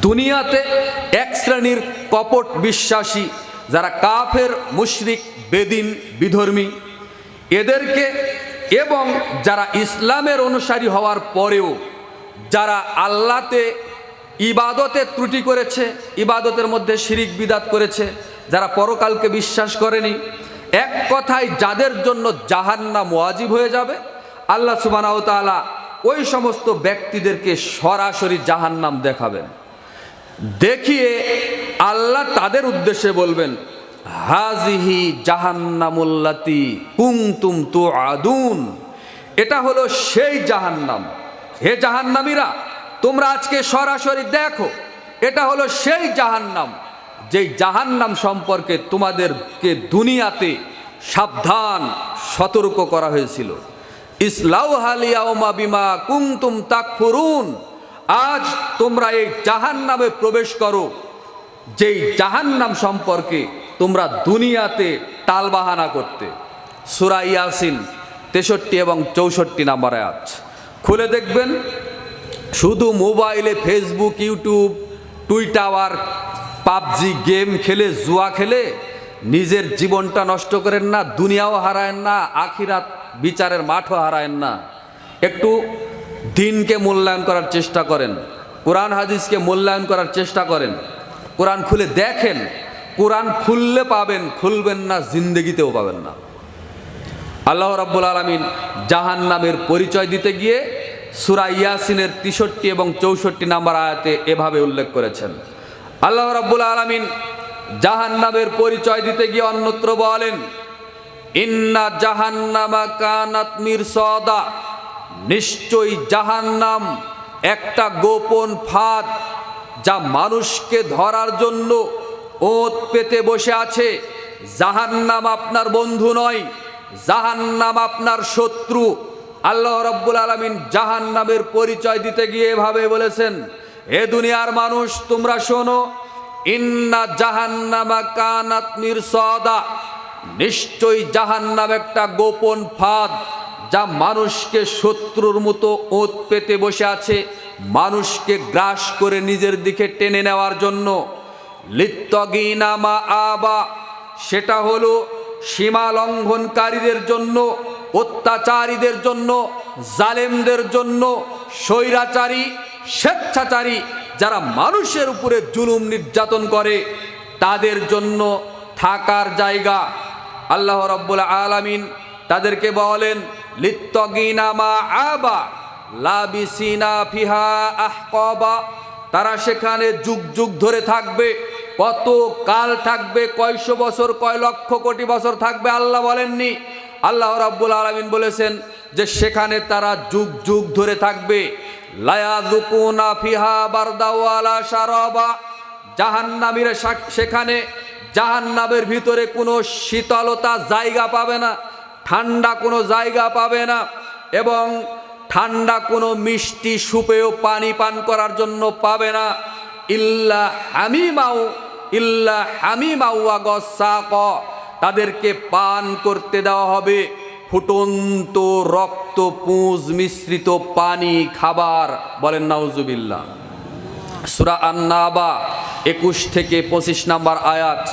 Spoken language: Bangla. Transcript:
দুনিয়াতে এক শ্রেণীর কপট বিশ্বাসী যারা কাফের, মুশরিক, বেদিন, বিধর্মী, এদেরকে এবং যারা ইসলামের অনুসারী হওয়ার পরেও যারা আল্লাহতে ইবাদতে ত্রুটি করেছে, ইবাদতের মধ্যে শিরিক বিদাত করেছে, যারা পরকালকে বিশ্বাস করেনি, এক কথায় যাদের জন্য জাহান্নাম ওয়াজিব হয়ে যাবে, আল্লাহ সুবহানাহু ওয়া তাআলা ওই সমস্ত ব্যক্তিদেরকে সরাসরি জাহান্নাম দেখাবেন। দেখিয়ে আল্লাহ তাদের উদ্দেশ্যে বলবেন, হাজিহি জাহান্নামুল্লাতি কুনতুম তুআদুন, এটা হলো সেই জাহান্নাম। হে জাহান্নামীরা, তোমরা আজকে সরাসরি দেখো, এটা হলো সেই জাহান্নাম যেই জাহান্নাম সম্পর্কে তোমাদেরকে দুনিয়াতে সাবধান সতর্ক করা হয়েছিল। ইসলাউহাল ইয়াউমা বিমা কুনতুম তাকফুরুন, আজ তোমরা এই জাহান্নামে প্রবেশ করো যেই জাহান্নাম সম্পর্কে তোমরা দুনিয়াতে টালবাহানা করতে। সূরা ইয়াসিন 63 এবং 64 নম্বর আয়াত খুলে দেখবেন। শুধু মোবাইলে Facebook, YouTube, Twitter, PUBG game খেলে, জুয়া খেলে নিজের জীবনটা নষ্ট করেন না, দুনিয়াও হারায়েন না, আখিরাত বিচারের মাঠও হারায়েন না। একটু দিনকে মূল্যায়ন করার চেষ্টা করেন, কোরআন হাদিসকে মূল্যায়ন করার চেষ্টা করেন, কোরআন খুলে দেখেন। কোরআন খুললে পাবেন, খুলবেন না জিন্দেগিতেও পাবেন না। আল্লাহ রাব্বুল আলামিন জাহান্নামের পরিচয় দিতে গিয়ে সূরা ইয়াসিনের 63 এবং 64 নম্বর আয়াতে এভাবে উল্লেখ করেছেন। আল্লাহ রাব্বুল আলামিন জাহান্নামের পরিচয় দিতে গিয়ে অন্যত্র বলেন, ইন্না জাহান্নামা কানাত মিরসাদা, নিশ্চয়ই জাহান্নাম একটা গোপন ফাঁদ যা মানুষকে ধরার জন্য ওত পেতে বসে আছে। জাহান্নাম আপনার বন্ধু নয়, জাহান্নাম আপনার শত্রু। আল্লাহ রাব্বুল আলামিন জাহান্নামের পরিচয় দিতে গিয়ে এভাবে বলেছেন, হে দুনিয়ার মানুষ, তোমরা শোনো, ইন্না জাহান্নামা কানাত মিরসাদা, নিশ্চয়ই জাহান্নাম একটা গোপন ফাঁদ যা মানুষকে শত্রুর মতো ওত পেতে বসে আছে, মানুষকে গ্রাস করে নিজের দিকে টেনে নেওয়ার জন্য। লিত্তাগিনা মাআবা, সেটা হলো সীমা লঙ্ঘনকারীদের জন্য, অত্যাচারীদের জন্য, জালেমদের জন্য, স্বৈরাচারী, স্বেচ্ছাচারী যারা মানুষের উপরে জুলুম নির্যাতন করে তাদের জন্য থাকার জায়গা। আল্লাহ রাব্বুল আলামিন তাদেরকে বলেন, লিত্তাগিনা মাআবা লাবিসিনা ফিহা আহকাবা, তারা সেখানে যুগ যুগ ধরে থাকবে। কত কাল থাকবে, কয়শো বছর, কয় লক্ষ কোটি বছর থাকবে আল্লাহ বলেননি। আল্লাহ রাব্বুল আলামিন বলেছেন যে সেখানে তারা যুগ যুগ ধরে থাকবে। লা ইয়াযুকুনা ফিহা বারদা ওয়ালা শারাবা, জাহান্নামীরা সেখানে জাহান্নামের ভিতরে কোনো শীতলতা জায়গা পাবে না, ঠান্ডা কোনো জায়গা পাবে না, এবং ঠান্ডা কোনো মিষ্টি সুপেয় পানি পান করার জন্য পাবে না। ইল্লা হামিমাউ ওয়া গাসাক, তাদেরকে পান করতে দেওয়া হবে ফুটন্ত রক্তপুঞ্জ মিশ্রিত পানি, খাবার। বলেন নাউজুবিল্লাহ। সূরা আন-নাবা 21 থেকে 25 নম্বর আয়াত।